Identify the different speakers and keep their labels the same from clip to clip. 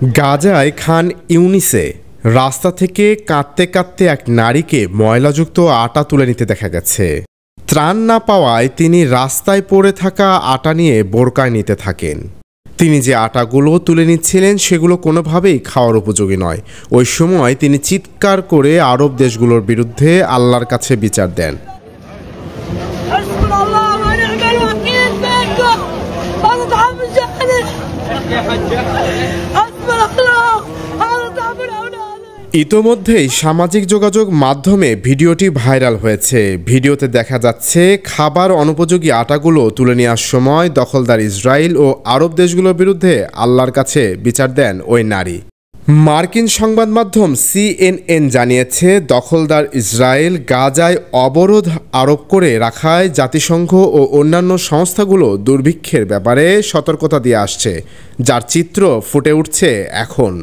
Speaker 1: গাজায় খান ইউনিসে রাস্তা থেকে কাঁদতে কাঁদতে এক নারীকে ময়লাযুক্ত আটা তুলে নিতে দেখা গেছে। ত্রাণ না পাওয়ায় তিনি রাস্তায় পড়ে থাকা আটা নিয়ে বোরকায় নিতে থাকেন। তিনি যে আটাগুলো তুলে নিচ্ছিলেন সেগুলো কোনোভাবেই খাওয়ার উপযোগী নয়। ওই সময় তিনি চিৎকার করে আরব দেশগুলোর বিরুদ্ধে আল্লাহর কাছে বিচার দেন। ইতোমধ্যেই সামাজিক যোগাযোগ মাধ্যমে ভিডিওটি ভাইরাল হয়েছে। ভিডিওতে দেখা যাচ্ছে খাবার অনুপযোগী আটাগুলো তুলে নেওয়ার সময় দখলদার ইসরায়েল ও আরব দেশগুলোর বিরুদ্ধে আল্লাহর কাছে বিচার দেন ওই নারী। মার্কিন সংবাদ মাধ্যম CNN জানিয়েছে, দখলদার ইসরায়েল গাজায় অবরোধ আরোপ করে রাখায় জাতিসংঘ ও অন্যান্য সংস্থাগুলো দুর্ভিক্ষের ব্যাপারে সতর্কতা দিয়ে আসছে, যার চিত্র ফুটে উঠছে এখন।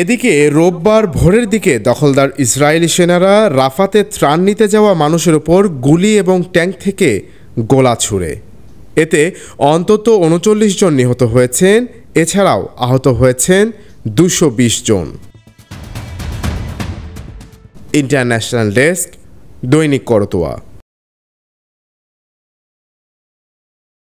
Speaker 1: এদিকে রোববার ভোরের দিকে দখলদার ইসরায়েলি সেনারা রাফাতে ত্রাণ নিতে যাওয়া মানুষের উপর গুলি এবং ট্যাঙ্ক থেকে গোলা ছুড়ে। এতে অন্তত ৩৯ জন নিহত হয়েছেন, এছাড়াও আহত হয়েছেন ২২০ জন। ইন্টারন্যাশনাল ডেস্ক, দৈনিক করতোয়া।